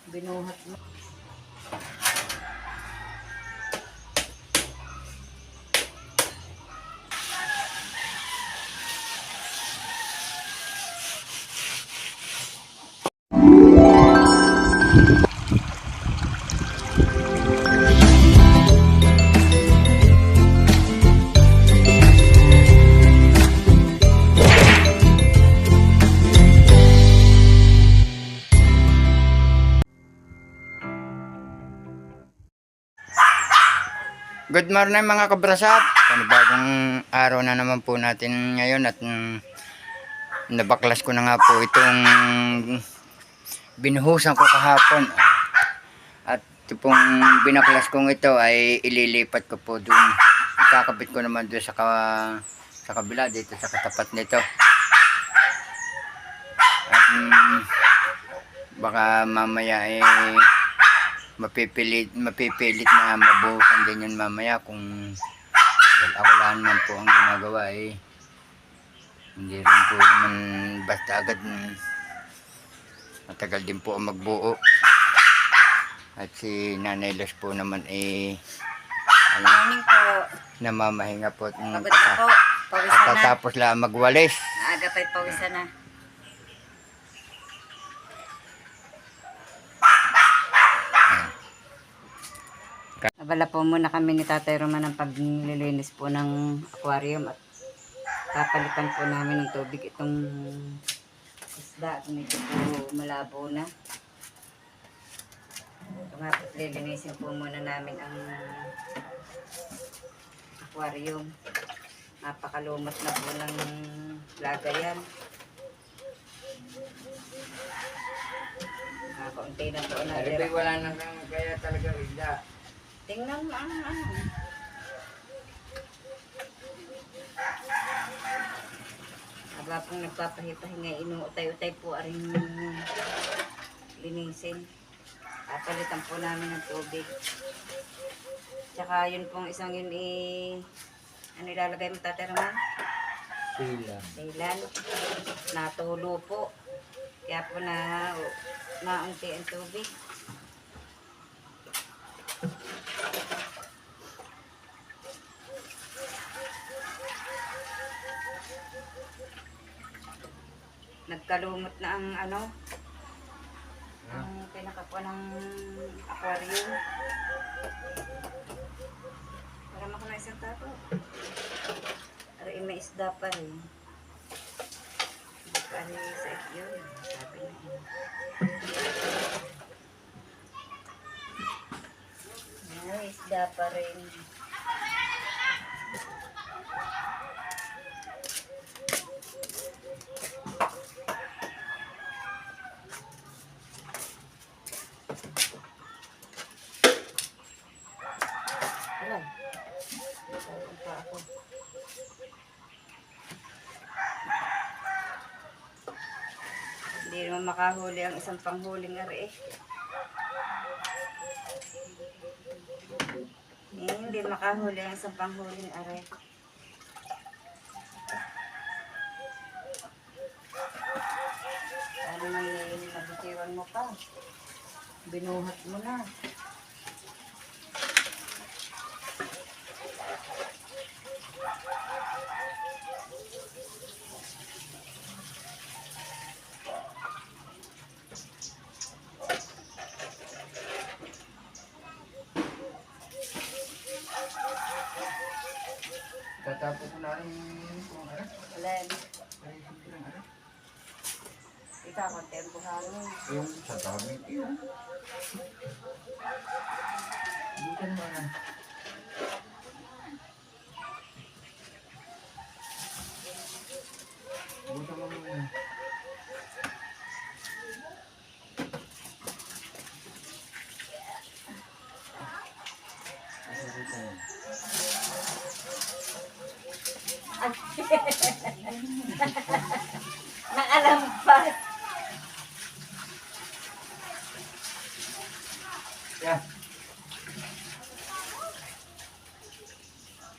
Binuhat mo. Good morning mga kabrasat. Panibagong araw na naman po natin ngayon at nabaklas ko na nga po itong binuhusan ko kahapon. At ito pong binaklas kong ito ay ililipat ko po dun. Kakabit ko naman doon sa kabila dito sa katapat nito. At baka mamaya mapipilit na mabuhusan din yan mamaya kung ako lang naman po ang ginagawa hindi rin po naman basta agad, matagal din po ang magbuo at si Nanay Los po naman Morning po. namamahinga po Pagod na po. Pawisan na. pagkatapos lang magwalis. Aga pa'y pawisan na. Abala po muna kami ni Tatay Roman ng paglilinis po ng aquarium at kapalitan po namin ng tubig itong isda at medyo po malabo na. Ito nga po, lilinisin po muna namin ang aquarium. Napakalumot na po ng laga yan. Kaunti na po na. Wala na kaya talaga isda. Tingnan mo ang ano. Aba pong nagpapahipahinga, inuutay-utay po aring linisin. Papalitan po namin ng tubig. Tsaka yun pong isang yun ano ilalagay mo, Tatay Roman? Silan. Natulo po. Kaya po naunti ang tubig. Nagkalumot na ang ano, ang pinakapo ng aquarium. Para mako na isang tapo. Para may isda pa rin. Hindi pa rin sa yun. Sabi na yun. May isda pa rin. Hindi naman makahuli ang isang panghuling ari hindi makahuli ang isang panghuling ari. Ano nang nabitiwan mo pa? Binuhat mo na. Tatapos ko na rin kung ano. Alam. Ikaw, kontempo hangin. Yung sa dami. Yun. Bukan mo na. Bukan mo muna. Nakalampas. Yeah.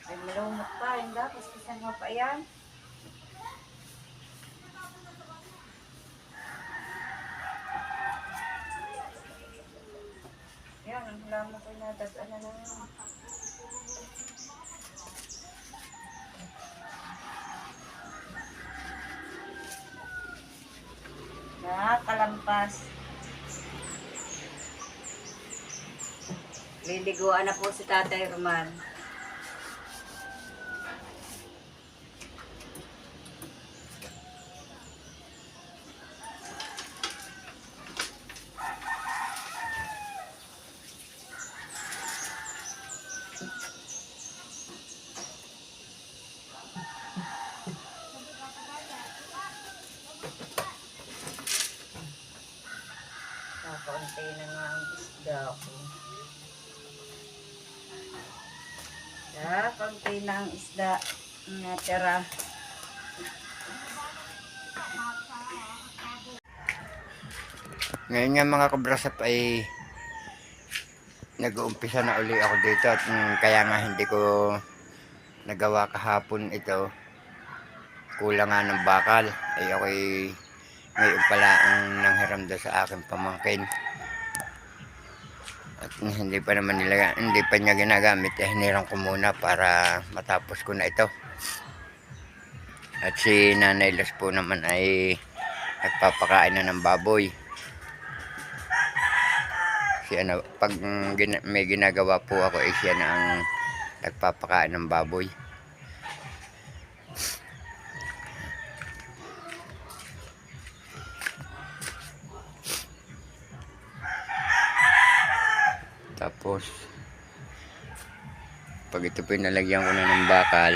Ay, malumot pa. Hindi, paskisan mo pa yan. mo ko nadadala na. Nakalampas. Liliguan na po si Tatay Roman. Kakaunti na nga ang isda ko. Kakaunti na ang isda ang natira. Ngayon nga mga kabrasap ay nag-uumpisa na uli ako dito at kaya nga hindi ko nagawa kahapon ito. Kulang nga ng bakal. Ay ako'y ngayon pala ang nanghiram doon sa aking pamangkin. At hindi pa niya ginagamit. Hiniram ko muna para matapos ko na ito. At si Nanay Los po naman ay nagpapakain na ng baboy. Pag may ginagawa po ako ay siya na ang nagpapakain ng baboy. Tapos pag ito pinalagyan ko na ng bakal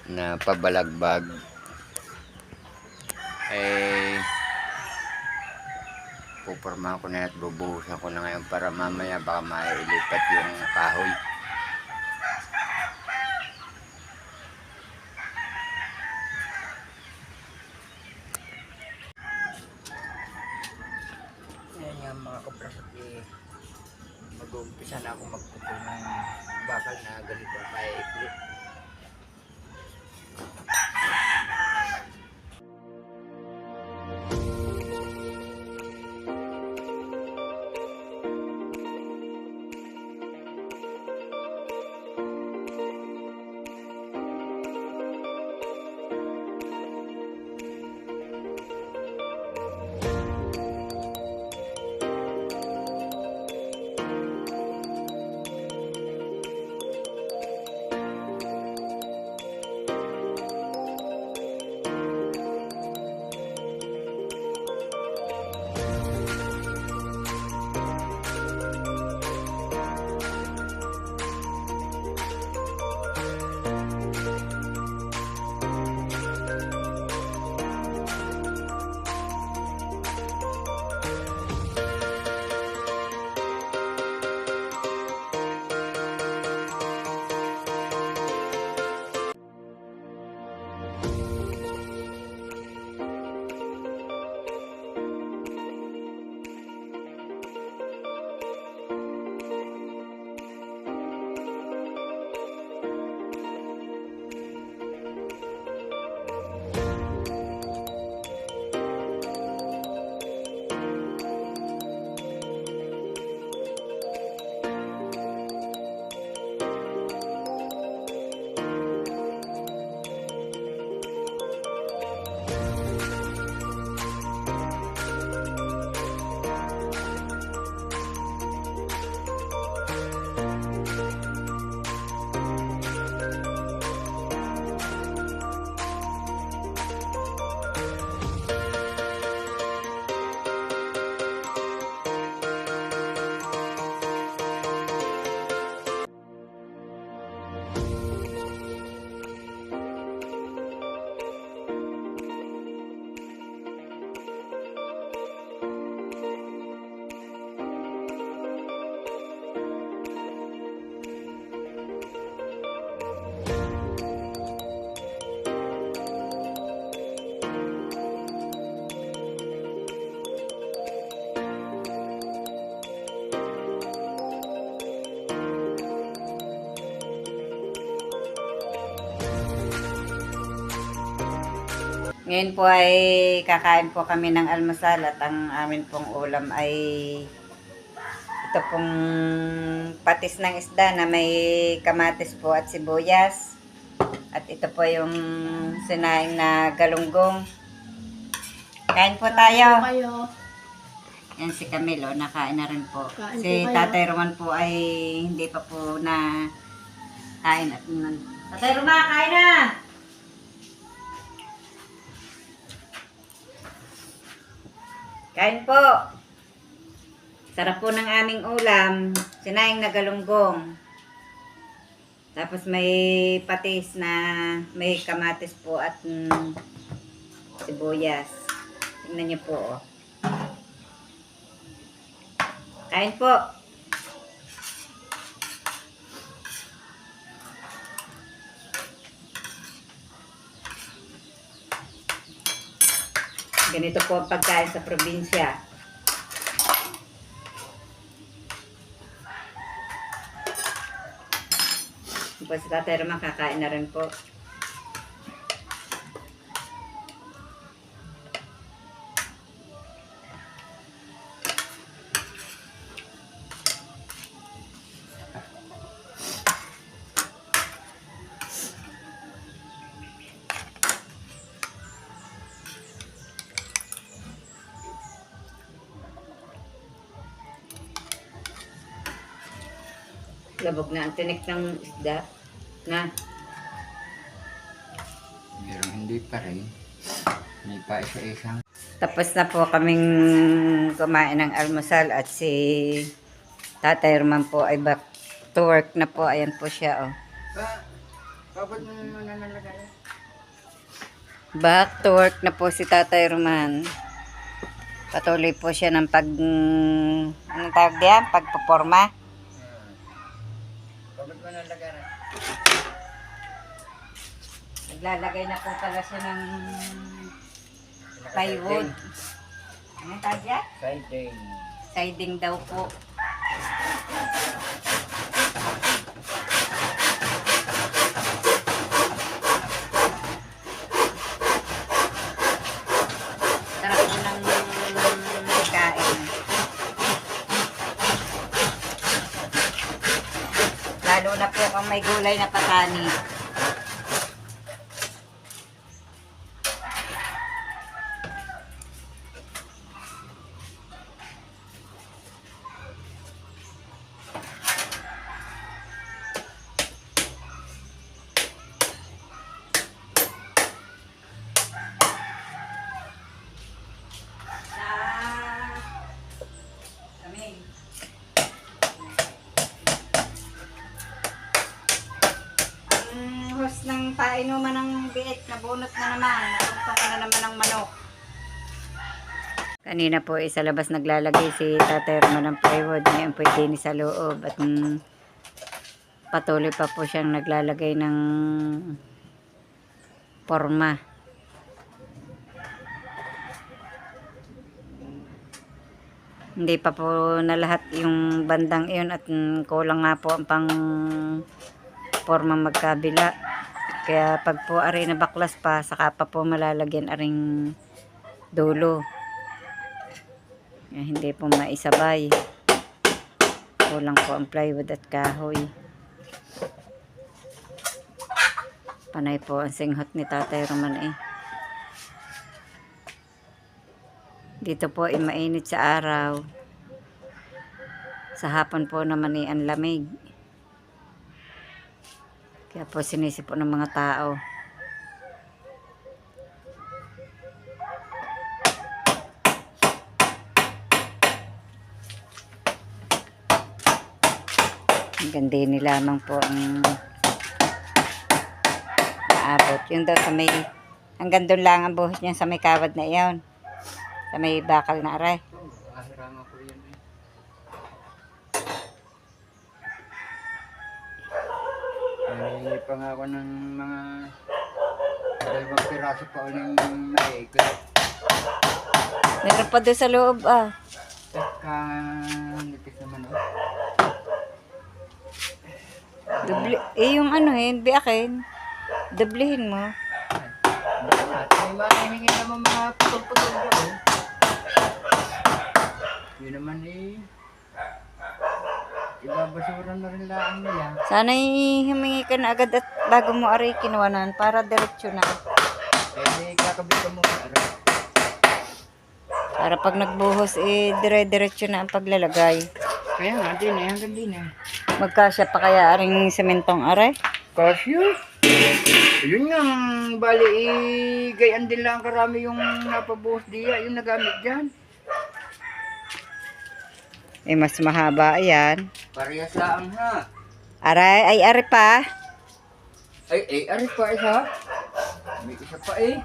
na pabalagbag ay pupormahan ko na at bubuhusan ko na ngayon para mamaya baka mailipat yung kahoy. Yan yung mga kabrasok, mag-uumpisa na ako magpupul ng bakal na ganito ka-ikli. Ngayon po ay kakain po kami ng almusal at ang amin pong ulam ay ito pong patis ng isda na may kamatis po at sibuyas. At ito po yung sinaing na galunggong. Kain po tayo. Kayo. Yan si Camilo, nakain na rin po. Kain Si po kayo. Tatay Roman po ay hindi pa po na kain. At Tatay Roman, kain na! Kain po! Sarap po ng aming ulam. Sinaing na galunggong. Tapos may patis na may kamatis po at sibuyas. Tingnan niyo po. Oh. Kain po. Ganito po ang pagkain sa probinsya. Po si Tatay Roman kakain na rin po. Labog na ang tinik ng isda. Na. Pero hindi pa rin. May pa isa-isang. Tapos na po kaming kumain ng almusal at si Tatay Roman po ay back to work na po. Ayan po siya. Oh. Kapag mo nanalagay. Back to work na po si Tatay Roman. Patuloy po siya ng anong tawag diyan? Pagpoporma. Kapag mo nanalagay. Naglalagay na po pala siya ng plywood. Anong tawag diyan? Siding. Siding daw po. Sarap po ng kain. Lalo na po kung may gulay na patani. Host ng painuman ng biik, nabunot na naman. Natungtong na naman ng manok. Kanina po sa labas naglalagay si Tatay Roman ng plywood. Ngayon po din sa loob. At patuloy pa po siyang naglalagay ng porma. Hindi pa po na lahat yung bandang iyon at kulang nga po ang pang porma magkabila. Kaya pag po aray na baklas pa, saka pa po malalagyan aring dulo. Kaya hindi po maisabay. Kulang po ang plywood at kahoy. Panay po ang singhot ni Tatay Roman eh. Dito po ay mainit sa araw. Sa hapon po naman ay ang lamig. Kaya po sinisip po ng mga tao. Hanggang din lamang po ang naabot. Yung daw sa may, hanggang doon lang ang buhit niya sa may kawad na iyon. Sa may bakal na aray. Ahirama ko yan eh. Nangingi pa nga ako ng mga 2 piraso pa uling maikot. Meron pa doon sa loob ah. Teka, nipis naman oh. Yung ano biakin. Doblehin mo. May mahihingi naman mga putol-putol ko. Yun naman eh. ibabasura na rin lang nila. Sana'y humingi ka na agad at bago mo aray kinuwanan para diretso na. Eh, kakabit ka muna. Para pag nagbuhos, dire-diretso na ang paglalagay. Kaya nga, din eh, hanggang din eh. Magkasya pa kaya aring sementong aray? Kasyo. Yun nga, bali, gayan din lang karami yung napabuhos diya, yung nagamit dyan. Mas mahaba yan. Parehas lang ha. Aray, ay aray pa. Aray pa isa. May isa pa eh.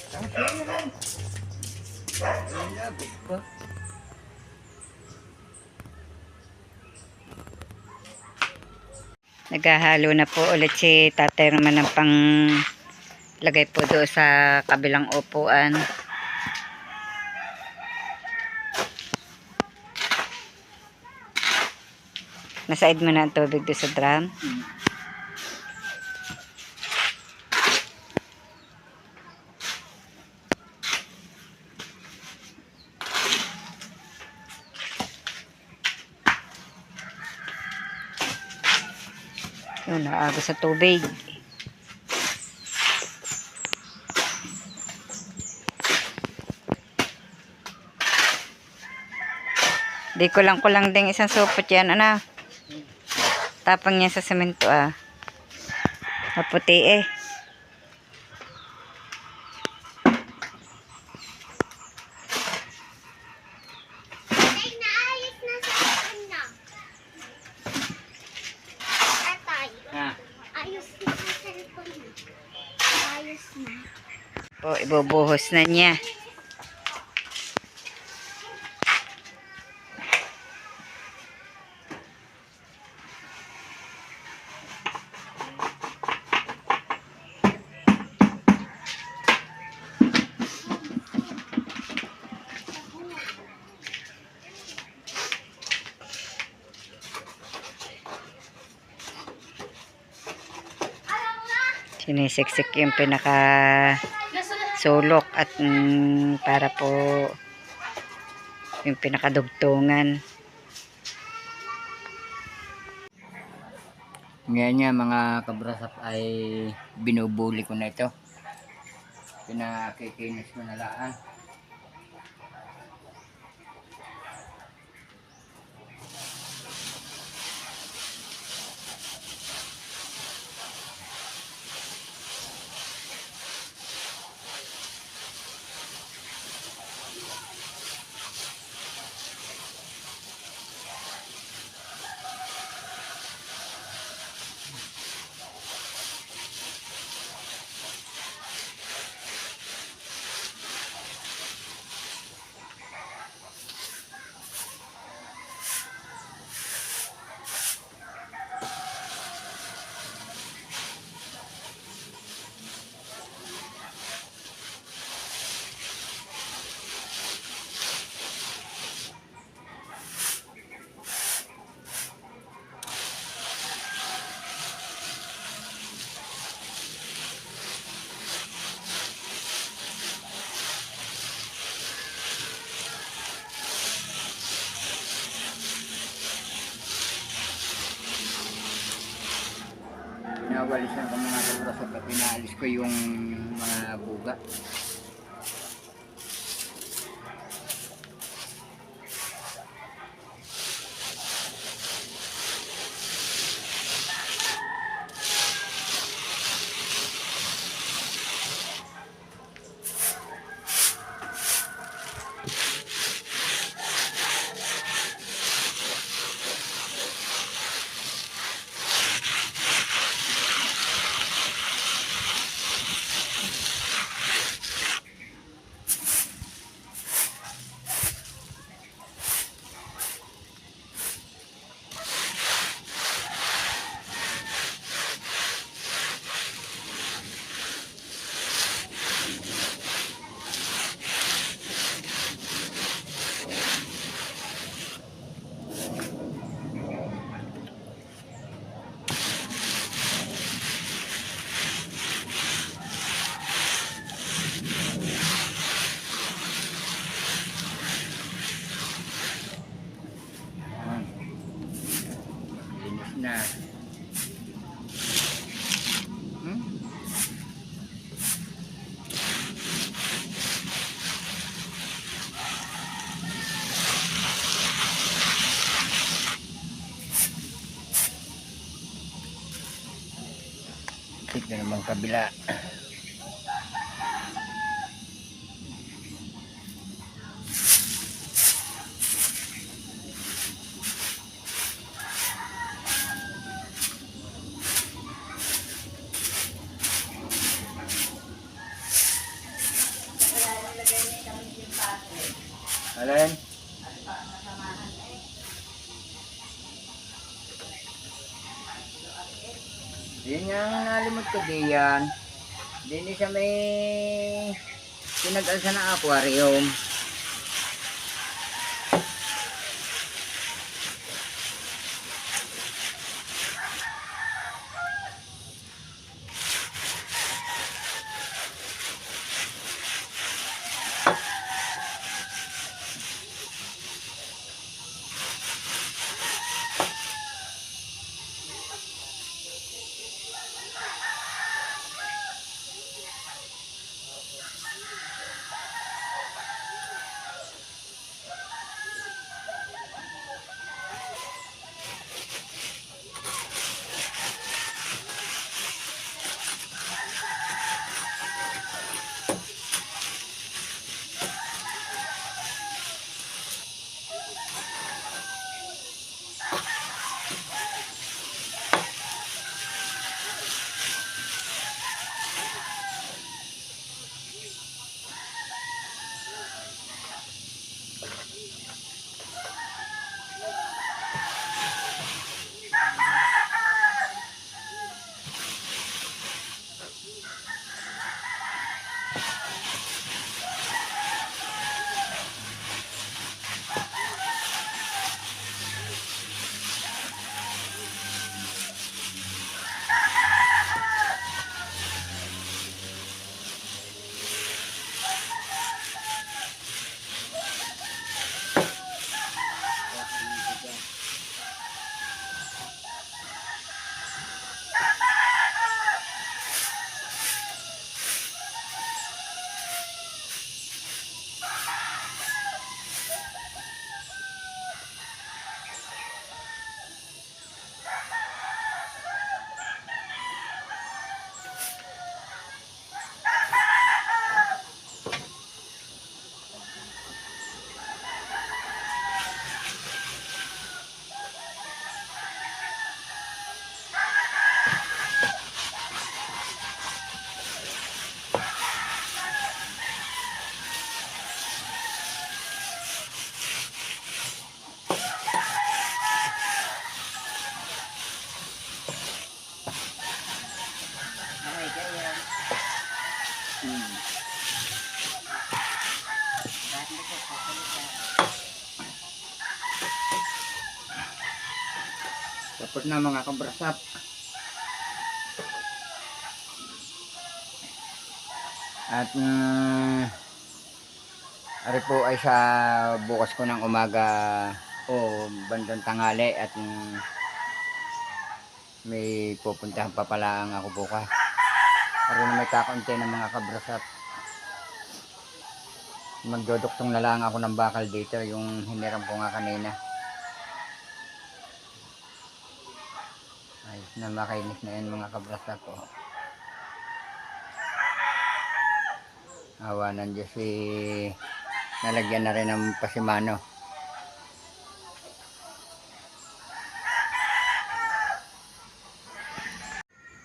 Kasyo na lang. Ay, labot pa. Naghahalo na po ulit si Tatay Roman ng pang lagay po doon sa kabilang upuan. Nasaid mo na ang tubig doon sa drum. Yun, naagos sa tubig. Di kulang din isang supot yan, ano? Tapang niya sa semento, ah. Maputi eh. Ay, naayos na sa akin na. Atay, Ha? ayos na sa cellphone na. Ayos na. Po, ibubuhos na niya. Sinisiksik yung pinaka sulok at para po yung pinakadugtungan. Ngayon nga mga kabrasap ay binubuli ko na ito. Pinakikinis ko na lang. Nawalisan ko mga kabrasap at pinaalis ko yung mga buga. Yung kabila. Alin? Yun yung nalimot ko diyan. Din siya may pinag-alsa ng aquarium. Tapos na mga kabrasap. At ari po ay sa bukas ko ng umaga o bandang tanghali at may pupuntahan pa pala ako bukas. Ari na may kakaunti ng mga kabrasap. Magdodoktong na lang ako ng bakal dito, yung hiniram ko nga kanina. Ayos na, makainis na yan mga kabrasap ko. Awa ng Diyos, nalagyan na rin ng pasimano.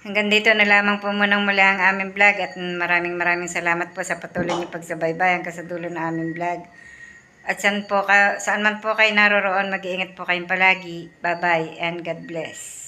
Hanggang dito na lamang po munang muli ang aming vlog at maraming salamat po sa patuloy niyo pagsubaybayan ka sa dulo ng aming vlog. At saan man po kayo naroroon, mag-iingat po kayong palagi. Bye-bye and God bless.